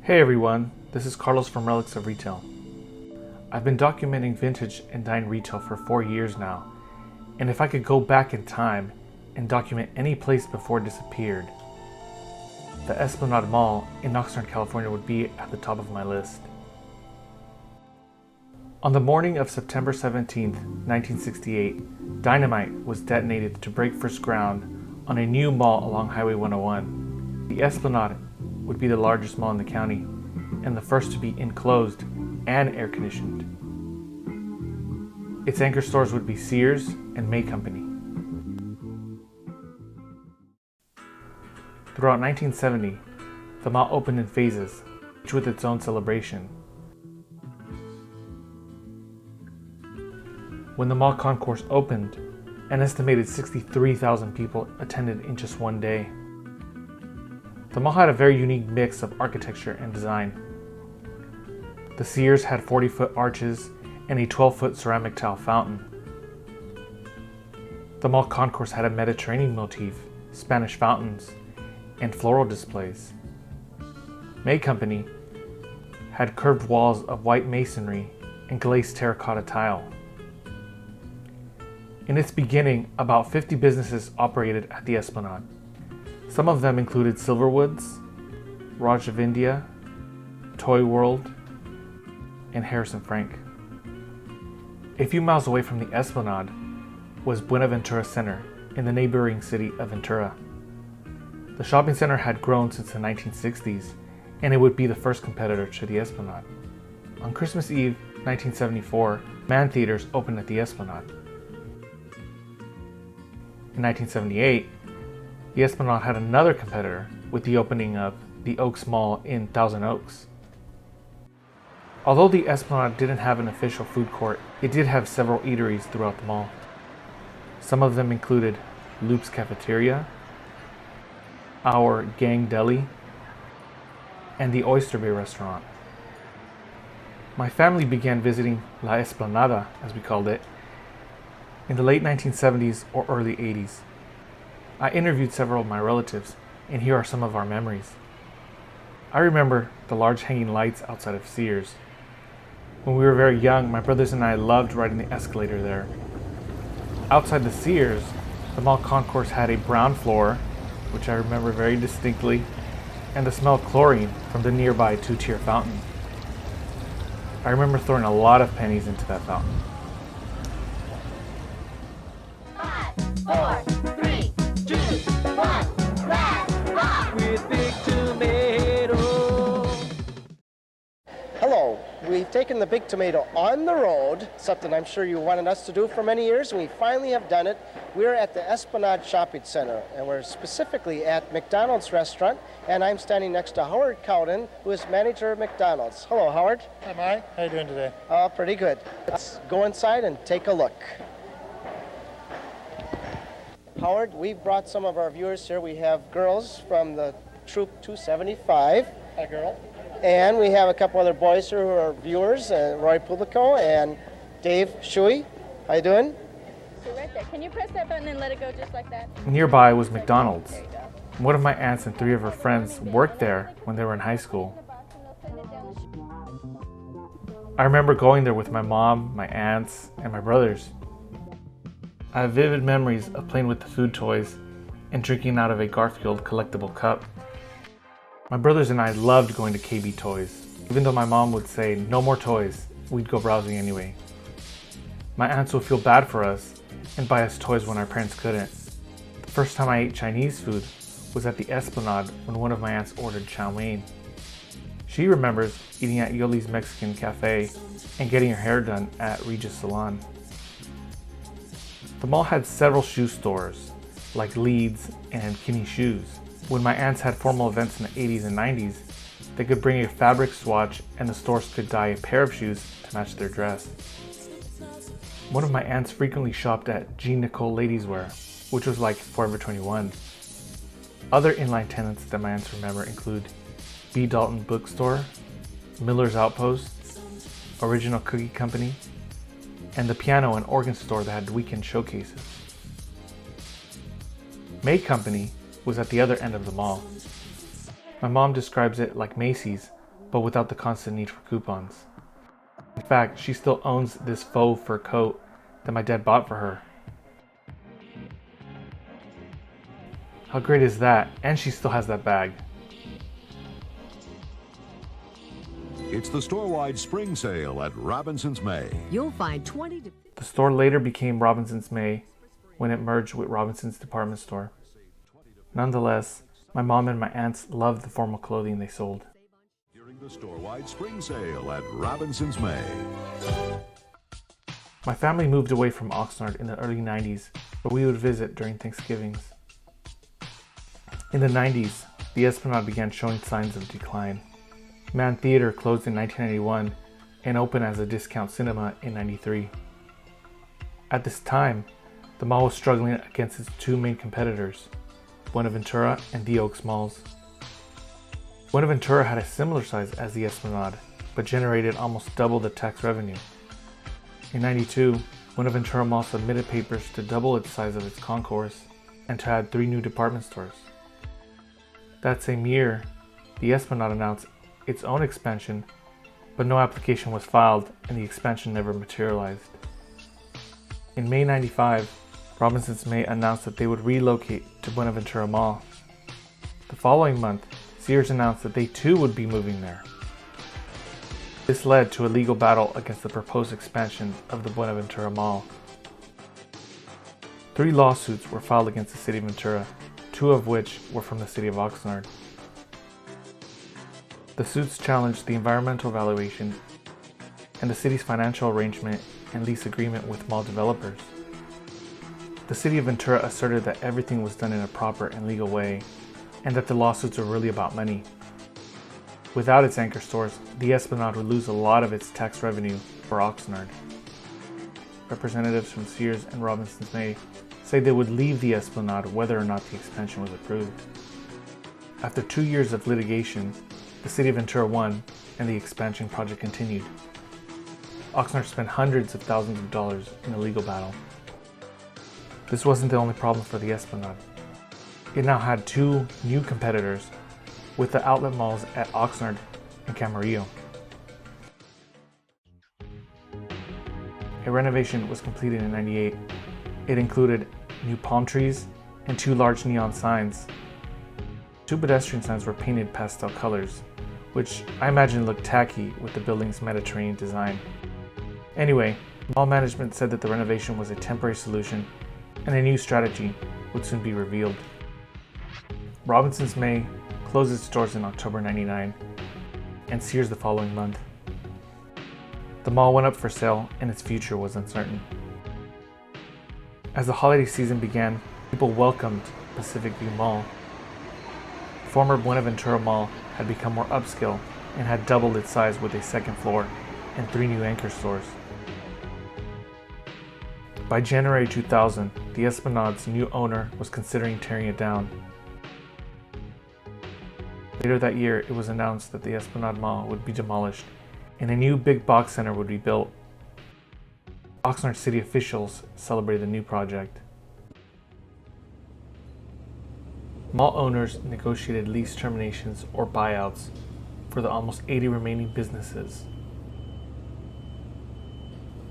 Hey everyone, this is Carlos from Relics of Retail. I've been documenting vintage and dine retail for 4 years now, and if I could go back in time and document any place before it disappeared, the Esplanade Mall in Oxnard, California would be at the top of my list. On the morning of September 17, 1968, dynamite was detonated to break first ground on a new mall along Highway 101. The Esplanade would be the largest mall in the county and the first to be enclosed and air-conditioned. Its anchor stores would be Sears and May Company. Throughout 1970, the mall opened in phases, each with its own celebration. When the mall concourse opened, an estimated 63,000 people attended in just one day. The mall had a very unique mix of architecture and design. The Sears had 40-foot arches and a 12-foot ceramic tile fountain. The mall concourse had a Mediterranean motif, Spanish fountains, and floral displays. May Company had curved walls of white masonry and glazed terracotta tile. In its beginning, about 50 businesses operated at the Esplanade. Some of them included Silverwoods, Raj of India, Toy World, and Harrison Frank. A few miles away from the Esplanade was Buenaventura Center in the neighboring city of Ventura. The shopping center had grown since the 1960s, and it would be the first competitor to the Esplanade. On Christmas Eve, 1974, Man Theaters opened at the Esplanade. In 1978, the Esplanade had another competitor with the opening of the Oaks Mall in Thousand Oaks. Although the Esplanade didn't have an official food court, it did have several eateries throughout the mall. Some of them included Loop's Cafeteria, Our Gang Deli, and the Oyster Bay restaurant. My family began visiting La Esplanada, as we called it, in the late 1970s or early 80s. I interviewed several of my relatives, and here are some of our memories. I remember the large hanging lights outside of Sears. When we were very young, my brothers and I loved riding the escalator there. Outside the Sears, the mall concourse had a brown floor, which I remember very distinctly, and the smell of chlorine from the nearby two-tier fountain. I remember throwing a lot of pennies into that fountain. 5, 4, 3, 2, 1, blast off! With big tomato. Hello, we've taken the Big Tomato on the road, something I'm sure you wanted us to do for many years, and we finally have done it. We're at the Esplanade Shopping Center, and we're specifically at McDonald's restaurant, and I'm standing next to Howard Cowden, who is manager of McDonald's. Hello, Howard. Hi, Mike. How you doing today? Pretty good. Let's go inside and take a look. Howard, we've brought some of our viewers here. We have girls from the Troop 275. Hi, girl. And we have a couple other boys here who are viewers, Roy Publico and Dave Shuey. How you doing? So right there. Can you press that button and let it go just like that? Nearby was McDonald's. There you go. One of my aunts and 3 of her friends worked there when they were in high school. I remember going there with my mom, my aunts, and my brothers. I have vivid memories of playing with the food toys and drinking out of a Garfield collectible cup. My brothers and I loved going to KB Toys. Even though my mom would say, no more toys, we'd go browsing anyway. My aunts would feel bad for us and buy us toys when our parents couldn't. The first time I ate Chinese food was at the Esplanade when one of my aunts ordered chow mein. She remembers eating at Yoli's Mexican Cafe and getting her hair done at Regis Salon. The mall had several shoe stores, like Leeds and Kinney Shoes. When my aunts had formal events in the 80s and 90s, they could bring a fabric swatch and the stores could dye a pair of shoes to match their dress. One of my aunts frequently shopped at Jean Nicole Ladies Wear, which was like Forever 21. Other inline tenants that my aunts remember include B. Dalton Bookstore, Miller's Outpost, Original Cookie Company, and the piano and organ store that had weekend showcases. May Company was at the other end of the mall. My mom describes it like Macy's, but without the constant need for coupons. In fact, she still owns this faux fur coat that my dad bought for her. How great is that? And she still has that bag. It's the store-wide spring sale at Robinson's May. You'll find 20 to... The store later became Robinson's May when it merged with Robinson's department store. Nonetheless, my mom and my aunts loved the formal clothing they sold. During the store-wide spring sale at Robinson's May. My family moved away from Oxnard in the early 90s, but we would visit during Thanksgivings. In the 90s, the Esplanade began showing signs of decline. Man Theater closed in 1991 and opened as a discount cinema in 93. At this time, the mall was struggling against its two main competitors, Buenaventura and the Oaks malls. Buenaventura had a similar size as the Esplanade, but generated almost double the tax revenue. In 92, Buenaventura Mall submitted papers to double its size of its concourse and to add 3 new department stores. That same year, the Esplanade announced its own expansion, but no application was filed and the expansion never materialized. In May 95, Robinson's May announced that they would relocate to Buenaventura Mall. The following month, Sears announced that they too would be moving there. This led to a legal battle against the proposed expansion of the Buenaventura Mall. 3 lawsuits were filed against the city of Ventura, 2 of which were from the city of Oxnard. The suits challenged the environmental valuation and the city's financial arrangement and lease agreement with mall developers. The city of Ventura asserted that everything was done in a proper and legal way, and that the lawsuits were really about money. Without its anchor stores, the Esplanade would lose a lot of its tax revenue for Oxnard. Representatives from Sears and Robinson's May say they would leave the Esplanade whether or not the expansion was approved. After 2 years of litigation, the city of Ventura won and the expansion project continued. Oxnard spent hundreds of thousands of dollars in a legal battle. This wasn't the only problem for the Esplanade. It now had 2 new competitors with the outlet malls at Oxnard and Camarillo. A renovation was completed in '98. It included new palm trees and 2 large neon signs. 2 pedestrian signs were painted pastel colors, which I imagine looked tacky with the building's Mediterranean design. Anyway, mall management said that the renovation was a temporary solution and a new strategy would soon be revealed. Robinson's May closed its doors in October '99 and Sears the following month. The mall went up for sale and its future was uncertain. As the holiday season began, people welcomed Pacific View Mall. The former Buenaventura Mall had become more upscale and had doubled its size with a second floor and 3 new anchor stores. By January 2000, the Esplanade's new owner was considering tearing it down. Later that year, it was announced that the Esplanade Mall would be demolished and a new big box center would be built. Oxnard city officials celebrated the new project. Mall owners negotiated lease terminations or buyouts for the almost 80 remaining businesses.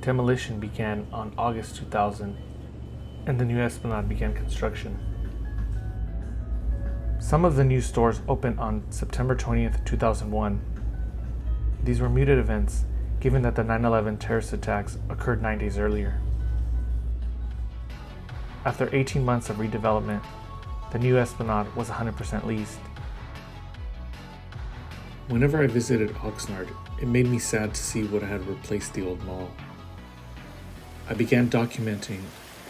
Demolition began on August 2000, and the new Esplanade began construction. Some of the new stores opened on September 20th, 2001. These were muted events, given that the 9/11 terrorist attacks occurred 9 days earlier. After 18 months of redevelopment, the new Esplanade was 100% leased. Whenever I visited Oxnard, it made me sad to see what had replaced the old mall. I began documenting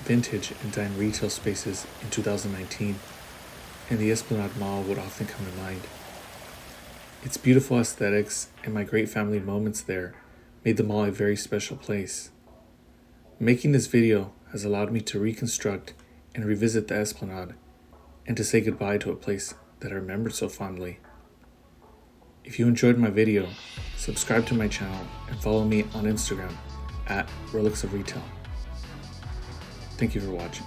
vintage and dine retail spaces in 2019, and the Esplanade Mall would often come to mind. Its beautiful aesthetics and my great family moments there made the mall a very special place. Making this video has allowed me to reconstruct and revisit the Esplanade and to say goodbye to a place that I remembered so fondly. If you enjoyed my video, subscribe to my channel and follow me on Instagram @Relics of Retail. Thank you for watching.